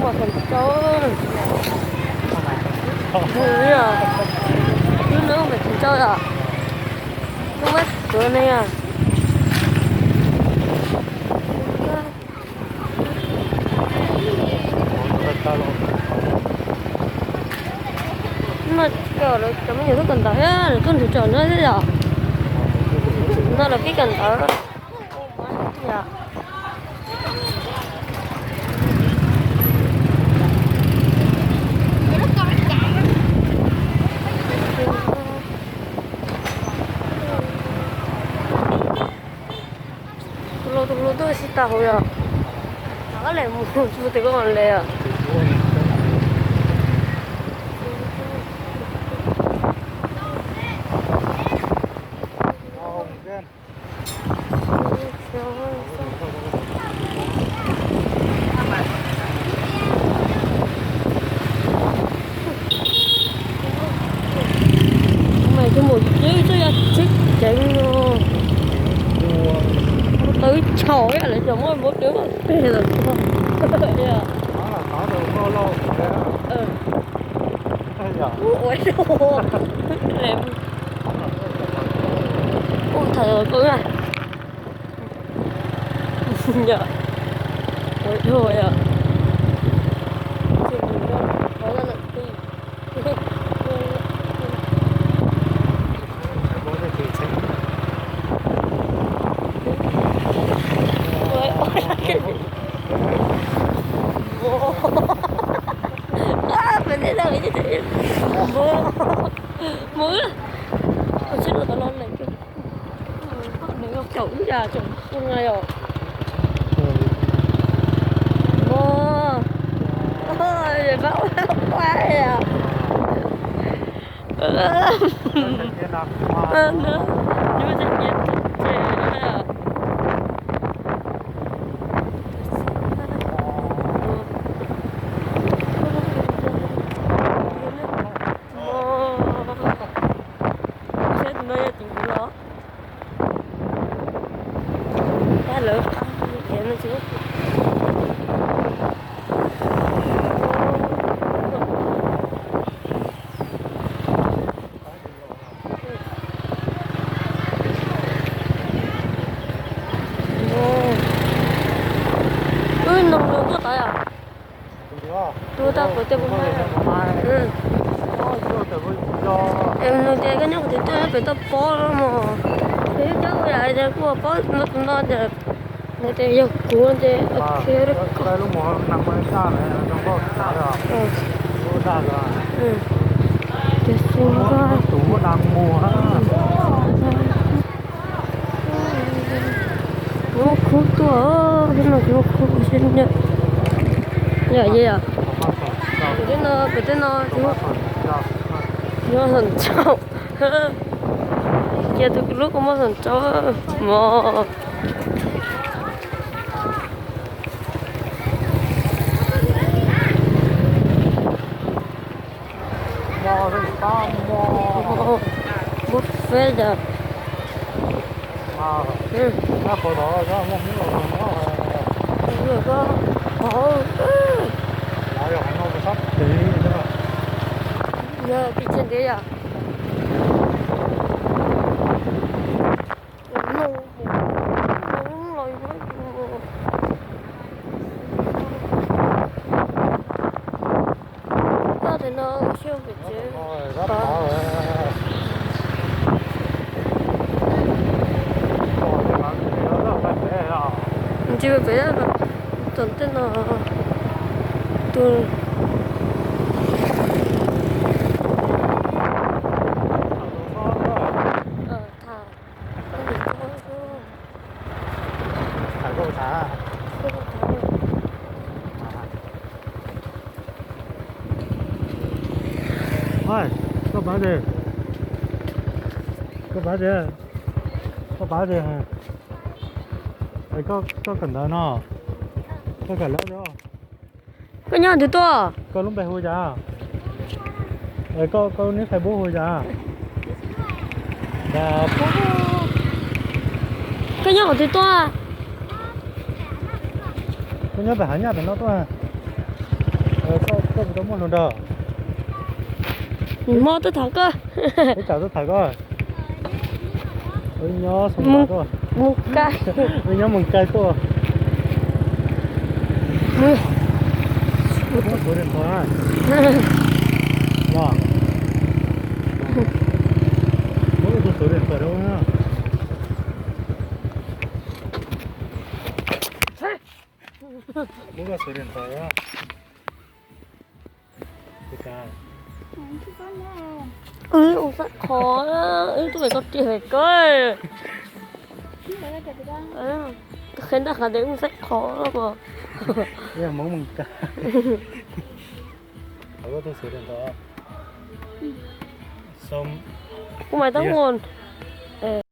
mà thành trơn. Ui à. Chứ nữa không phải thành trơn à. Không biết cửa này à. Nhưng mà kiểu là cảm giác rất cần tới á, là cơn thủ tròn nó thế giờ. Nó là cái cần tới. Dạ. Tulu tuh sih tahu ya. Agak lemu, seperti kau kan ya. Mày cho một chiếc tôi ra chiếc chạy luôn. Tới chó á lại giống ơi một đứa mà phê rồi không? Dạ. Đó là có được cô lô kìa. Ừ. Hay giờ. Ôi đồ. Em. Ôi trời ơi cô ơi. Dạ. Ôi trời ạ. Chuyện gì đâu. Có ra lận đi. Bố thì kỳ sinh. Ôi ôi cái gì? Mình thấy đâu vậy chị? Mưa. Ôi chết rồi tao lon này kìa. Nếu gặp chậu già chồng không ngay rồi. Mưa. Ôi bão quá à. Nữa. Nhưng mà chắc nhiệt trẻ à. Chết nơi tình của nó. Ba lớn em nó chứ. Nông nông có tới à? Tôi ta có tiền không mai. Ừ. Em nói cái nhóc thì tôi phải tập bó đó mà. Thế cháu lại để qua bó nó cũng nó được. Này thì yêu cuốn thì ok đấy. Đây lúc mà nằm ở xa này trong đó xa rồi. Ừ. Xa rồi. Ừ. Cái xung quanh. Tủ đang mùa ha. Nó khúc to, thế mà nó khúc xinh nhỉ. Dạ gì à? Cái tên nó nó thần châu. Kia tôi lúc có mất thần châu mà. Bút phê giờ. Ừ. Nó phổ đó nó không biết là nó Rồi có. lại rồi không có sắp đi nữa. Giờ bị trên đấy à? Thì nó siêu việt chứ. Rất khó rồi. Chưa phải là tuần tên là tuần Thả cô thả. Ôi, có bán gì? Có bán gì? Có bán gì hả? Đấy, có cần đó nó. Có cần lỡ đó. có nhau thì to. Có lúc bè hôi ra. Đấy, có nếu phải bố hôi ra. Và Cái nhau thì to. có nhớ phải hả nhà phải nó to à. có một món luôn đó. Mò tới thằng cơ. Cái chảo rất thẳng coi. Ôi nhó xong rồi thôi. Một cái. Ôi nhó một cái thôi. Một số điện thoại. Đó. Mỗi một số điện thoại đâu nhá. Mỗi một số điện thoại á. Cái Ông rất khó đó. Tụi mày có chuyện coi. Khiến ta khá đấy cũng rất khó lắm mà. cái là món mừng ca. Có tôi số điện thoại. Xong. Không phải tao nguồn.